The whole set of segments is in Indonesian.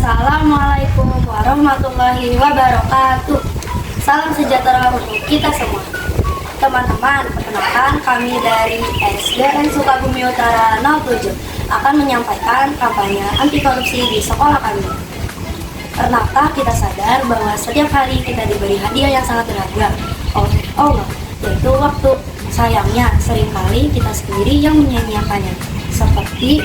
Assalamualaikum warahmatullahi wabarakatuh. Salam sejahtera untuk kita semua. Teman-teman, perkenalkan kami dari SDN Sukabumi Utara 07 akan menyampaikan kampanye anti korupsi di sekolah kami. Pernahkah kita sadar bahwa setiap hari kita diberi hadiah yang sangat berharga oleh Allah, yaitu waktu? Sayangnya, seringkali kita sendiri yang menyia-nyiakannya. Seperti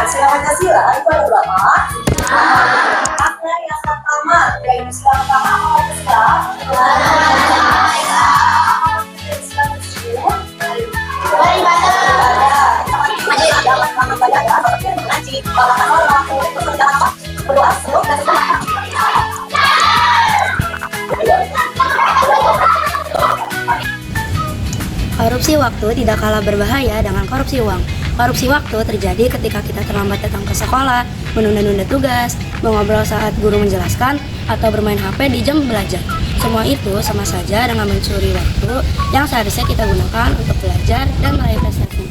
Sila Pancasila itu ada berapa? Makna yang pertama, yaitu sila pertama apa sila? Sila tersebut beribadah. Jangan makan banyak ya, seperti mengaji, makan orang, bekerja apa, berdoa sebelum dan setelah. korupsi waktu tidak kalah berbahaya dengan korupsi uang. Korupsi waktu terjadi ketika kita terlambat datang ke sekolah, menunda-nunda tugas, mengobrol saat guru menjelaskan, atau bermain HP di jam belajar. Semua itu sama saja dengan mencuri waktu yang seharusnya kita gunakan untuk belajar dan meraih prestasi.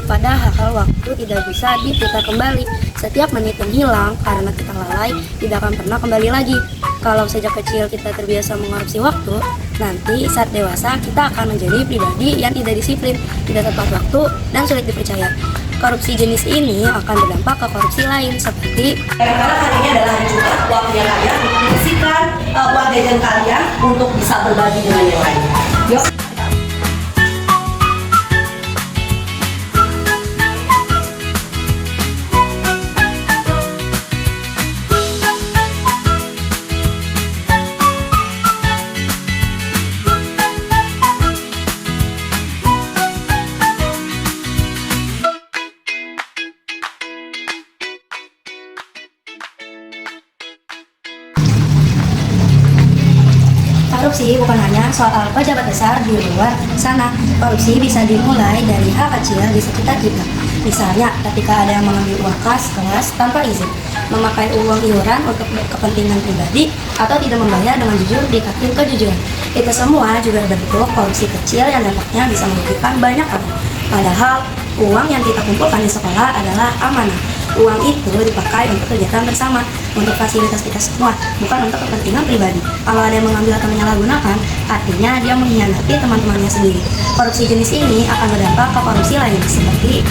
Padahal waktu tidak bisa diputar kembali. Setiap menit yang hilang karena kita lalai tidak akan pernah kembali lagi. Kalau sejak kecil kita terbiasa mengkorupsi waktu, nanti saat dewasa kita akan menjadi pribadi yang tidak disiplin, tidak tepat waktu, dan sulit dipercaya. Korupsi jenis ini akan berdampak ke korupsi lain seperti Karena hari ini adalah hari Jumat, waktunya kalian untuk menyisihkan uang jajan kalian untuk bisa berbagi dengan yang lain. Yuk. korupsi bukan hanya soal pejabat besar di luar sana. Korupsi bisa dimulai dari hal kecil di sekitar kita. Misalnya, ketika ada yang mengambil uang kas kelas tanpa izin, memakai uang iuran untuk kepentingan pribadi, atau tidak membayar dengan jujur di kantin kejujuran. Itu semua juga bentuk korupsi kecil yang dampaknya bisa merugikan banyak orang. Padahal, uang yang kita kumpulkan di sekolah adalah amanah. Uang itu dipakai untuk kegiatan bersama, untuk fasilitas kita semua, bukan untuk kepentingan pribadi. Kalau ada yang mengambil atau menyalahgunakan, artinya dia mengkhianati teman-temannya sendiri. Korupsi jenis ini akan berdampak ke korupsi lain, seperti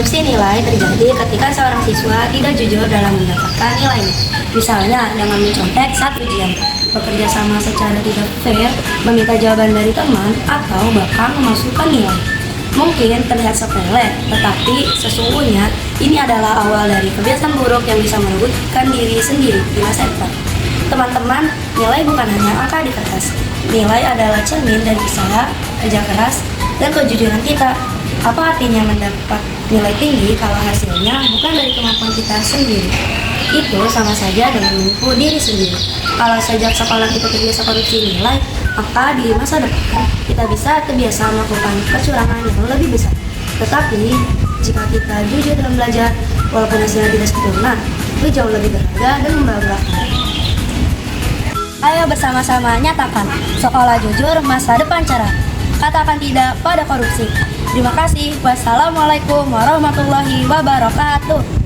korupsi nilai terjadi ketika seorang siswa tidak jujur dalam mendapatkan nilainya. Misalnya dengan mencontek saat ujian, bekerja sama secara tidak fair, meminta jawaban dari teman, atau bahkan memasukkan nilai. Mungkin terlihat sepele, tetapi sesungguhnya ini adalah awal dari kebiasaan buruk yang bisa merugikan diri sendiri di masa depan. Teman-teman, nilai bukan hanya angka di kertas. Nilai adalah cermin dari usaha, kerja keras, dan kejujuran kita. Apa artinya mendapat nilai tinggi kalau hasilnya bukan dari kemampuan kita sendiri? Itu sama saja dengan menipu diri sendiri. Kalau sejak sekolah kita terbiasa korupsi nilai, maka di masa depan kita bisa terbiasa melakukan kecurangan yang lebih besar. Tetapi, jika kita jujur dalam belajar, walaupun hasilnya tidak sempurna, itu jauh lebih berharga dan membanggakan. Ayo bersama-sama nyatakan, sekolah jujur, masa depan cerah. Katakan tidak pada korupsi. Terima kasih. Wassalamualaikum warahmatullahi wabarakatuh.